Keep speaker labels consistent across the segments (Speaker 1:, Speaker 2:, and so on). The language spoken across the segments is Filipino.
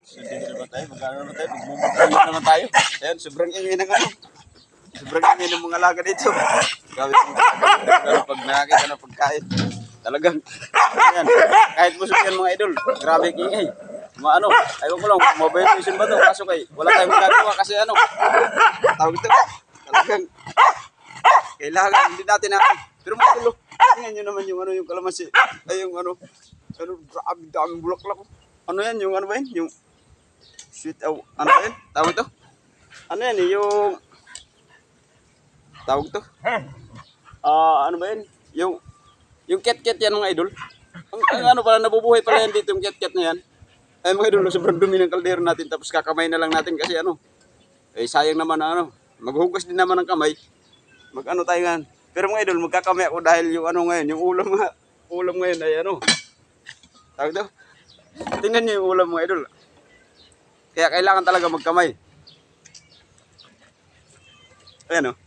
Speaker 1: Hindi naman tayo, magkano naman tayo, magmumugay naman tayo. Ayan, sobrang ingay ng ano. Sobrang ingay ng mga alaga dito. Gawin ng alaga pag nakakita ng pagkain. Talagang, ayan, kahit busog yan mga idol, grabe ingay. Mga ano, ayaw ko lang, mobile vision ba ito? Kaso kay, wala tayong magagawa kasi ano, tawag ito, talagang, kailangan, hindi natin na, pero mga idol, tingnan nyo naman yung ano, yung kalamansi, ay yung ano, grabe, daming bulaklak. Ano yan, yung ano ba yun, yung, sweet, ano ba yun, tawag ito, ano yan, yung, tawag ito, ano ba yun, yung ket-ket yan mga idol, ang ano pala, nabubuhay pala yan dito, yung ket-ket na yan. Ay mga idol, sobrang dumi ng kaldero natin tapos kakamay na lang natin kasi ano. Eh sayang naman na ano. Maghugas din naman ng kamay. Mag-ano tayo nga. Pero mga idol, magkakamay ako dahil yung ano ngayon, yung ulam ngayon ay ano. Tawag daw. Tingnan niyo yung ulam mga idol. Kaya kailangan talaga magkamay. Ayan o.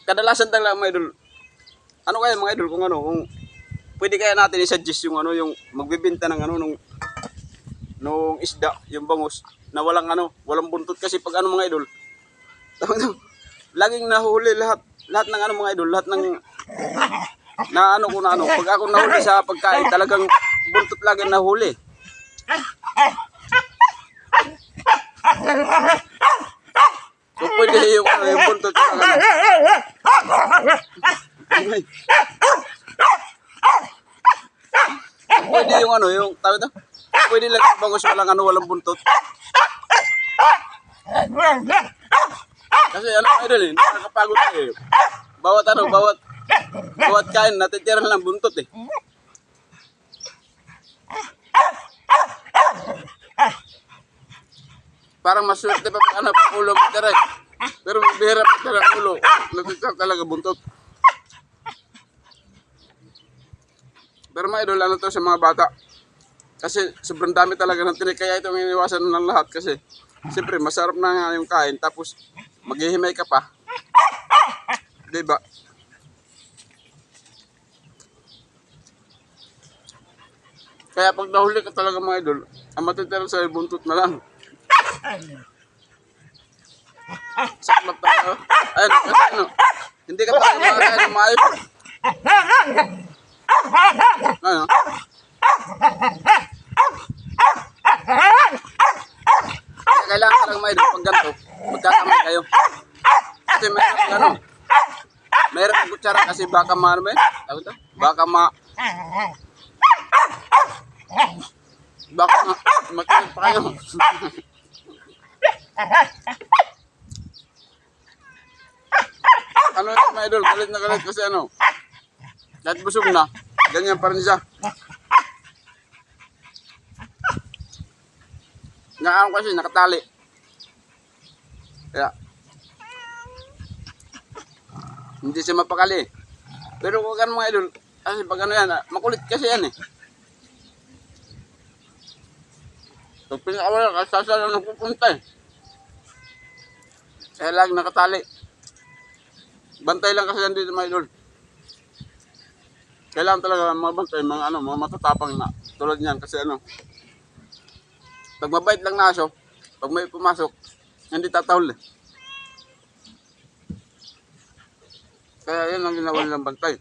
Speaker 1: Kadalasan talaga mga idol. Ano kaya mga idol kung ano, kung pwede kaya natin i-suggest yung ano, yung magbebenta ng ano nung isda, yung bangus na walang ano, walang buntot kasi pag ano mga idol. Laging nahuli lahat ng ano mga idol, lahat ng na ano ko na ano, pag ako nahuli sa pagkain, talagang buntot lagi nahuli. So pwede yung ano, yung buntot yung ano. Pwede yung ano, yung tawag ito. Pwede lang yung bangus walang ano, walang buntot. Kasi ano idol eh, nakakapagod eh. Bawat ano, bawat kain natitira lang buntot eh. Parang maswerte pa pag ano, pag ulo mo direct. Pero bihira pa talaga ulo, natitira talaga buntot. Pero mga idol, ano to sa mga bata. Kasi sobrang dami talaga ng tinik. Kaya ito ang iniwasan ng lahat. Kasi siyempre masarap na nga yung kain. Tapos maghihimay ka pa. Diba? Kaya pag nahuli ka talaga mga idol, ang matitira sa buntot na lang. Saklap talaga. Ayun, kasi ano, hindi ka talaga makakain ng maayos. Ano? Kailangan lang may pag ganito, magkakamay kayo. Kasi mayroon ano, mayroon ang kutsara kasi baka maano ba yun? Baka makinig pa kayo. Ano yun mga idol, galit na galit kasi ano, kahit busog na, ganyan pa rin siya. Naano kasi, nakatali. Kaya, hindi siya mapakali. Pero kung ano mga idol, kasi pag ano yan, makulit kasi yan eh. So, pinakawala, kasasa lang napupunta eh. Kaya lagi nakatali. Bantay lang kasi yan dito mga idol. Kailangan talaga mabantay, mga ano, mga matatapang na tulad niyan kasi ano. Pag mabait lang na aso, pag may pumasok, hindi tatahol eh. Kaya yan ang ginawa nilang bantay.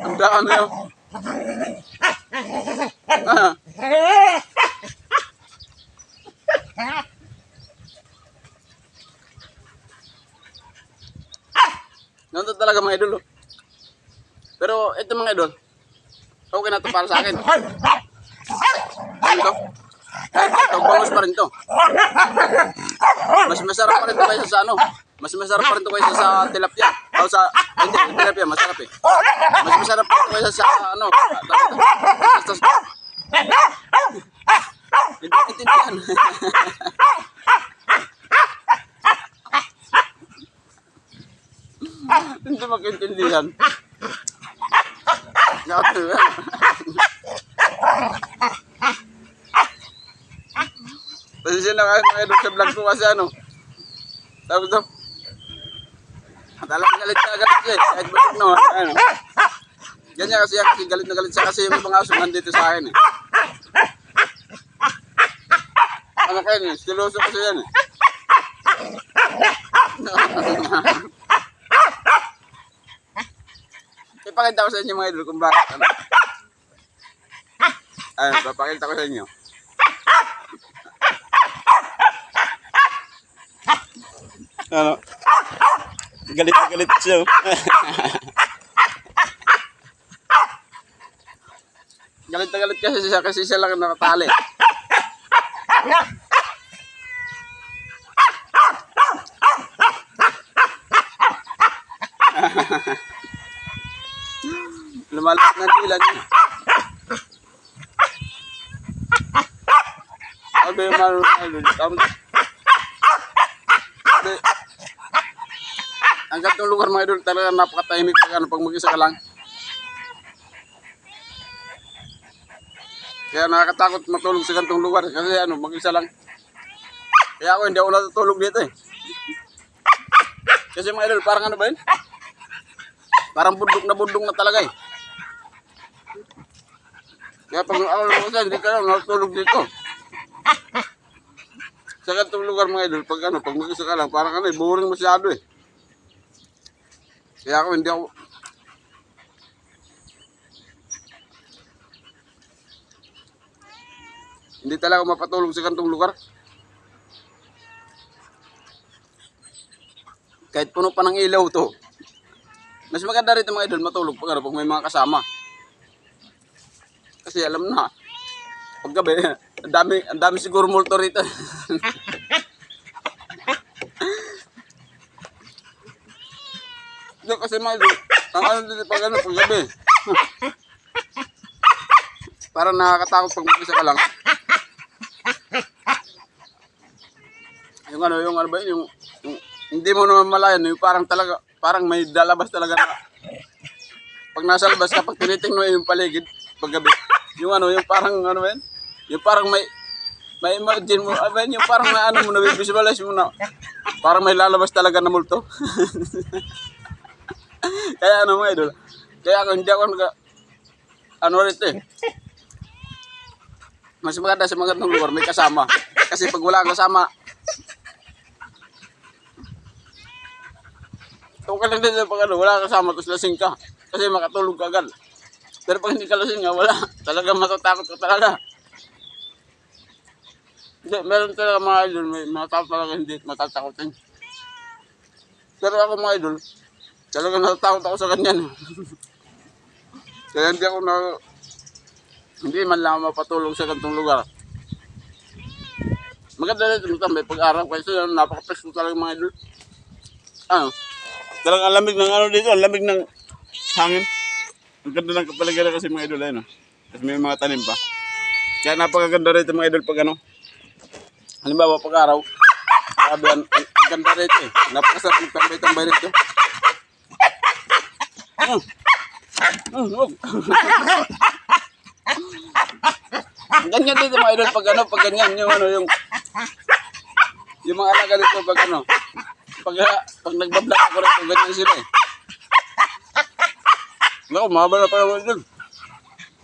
Speaker 1: Ang dami yun. Nandun talaga mga idol. Pero ito mga idol, okay na ito para sa akin. Ano ito? Kahit ito, bangus pa rin ito. Mas masarap pa rin ito kaysa sa ano. Mas masarap pa rin ito kaysa sa tilapia. O sa, hindi, tilapia, masarap eh. Mas masarap pa rin ito kaysa sa ano. Hindi natindihan. Hindi magkaintindihan. Pasensya na kayo mga idol sa vlog ko kasi ano. Tapos Talagang galit na galit siya eh. Kahit balik no. Ano. Ganyan kasi yan, kasi galit na galit siya kasi yung mga aso nandito sa akin eh. Ano kayo eh, stiloso kasi yan eh. Ipakita ko sa inyo mga idol kung bakit ano. Ayun, papakita ko sa inyo. Ano? Galit na galit siya. Galit na galit kasi siya lang nakatali. Lumalabas na tila niya. Sabi yung marunong. Ang gantong lugar mga idol talaga napakatahimik pag mag-isa ka lang. Kaya nakakatakot matulog sa gantong lugar kasi mag-isa lang. Kaya ako hindi ako natutulog dito eh. Kasi mga idol parang ba yun? Parang bundok na talaga eh. Kaya pag ako lumasa hindi ka lang natutulog dito. Sa gantong lugar mga idol pag mag-isa ka lang parang boring masyado eh. Kaya ako hindi talaga mapatulog sa kantong lugar. Kahit puno pa ng ilaw to. Mas maganda rito mga idol matulog pag may mga kasama. Kasi alam na, pag gabi, ang dami siguro multo rito. Kasi mga idol, ang dito pag gabi. Parang nakakatakot pag mag-isa ka lang. Yung hindi mo naman malayan, yung parang may dalabas talaga na. Pag nasa labas ka, pag tinitingnan mo yung paligid, pag gabi, yung parang yung parang may imagine mo, yung parang mo, nabivisualize mo na, parang may lalabas talaga na multo. Kaya mga idol, kaya ako hindi ako rito eh. Mas maganda sa mga lugar may kasama. Kasi pag wala kang kasama, okay lang din pag wala kang kasama, tapos lasing ka. Kasi makatulog ka agad. Pero pag hindi ka lasing nga, wala. Talagang matatakot ka talaga. Hindi, meron talaga mga idol, may mga tao talaga hindi matatakotin. Pero ako mga idol, talagang natatakot ako sa ganyan. Kaya hindi man lang mapatulog sa gantong lugar. Maganda rin ito may pag-araw kasi napaka-peaceful talaga mga idol. Talagang ang lamig ng dito, ang lamig ng hangin. Ang ganda ng kapaligiran kasi mga idol ayun. Kasi may mga tanim pa. Kaya napakaganda rin ito mga idol pag halimbawa pag-araw. Sabi ang ganda rin ito eh. Napakasarap magtambay-tambay rin ito. Ganyan dito mga idol pag ganyan yung mga alaga dito pag nagbablog ako rito ganyan sila eh. Naku, mahaba na pa naman idol.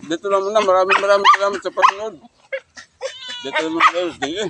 Speaker 1: Dito naman na, maraming salamat sa panonood. Dito naman idol, sige.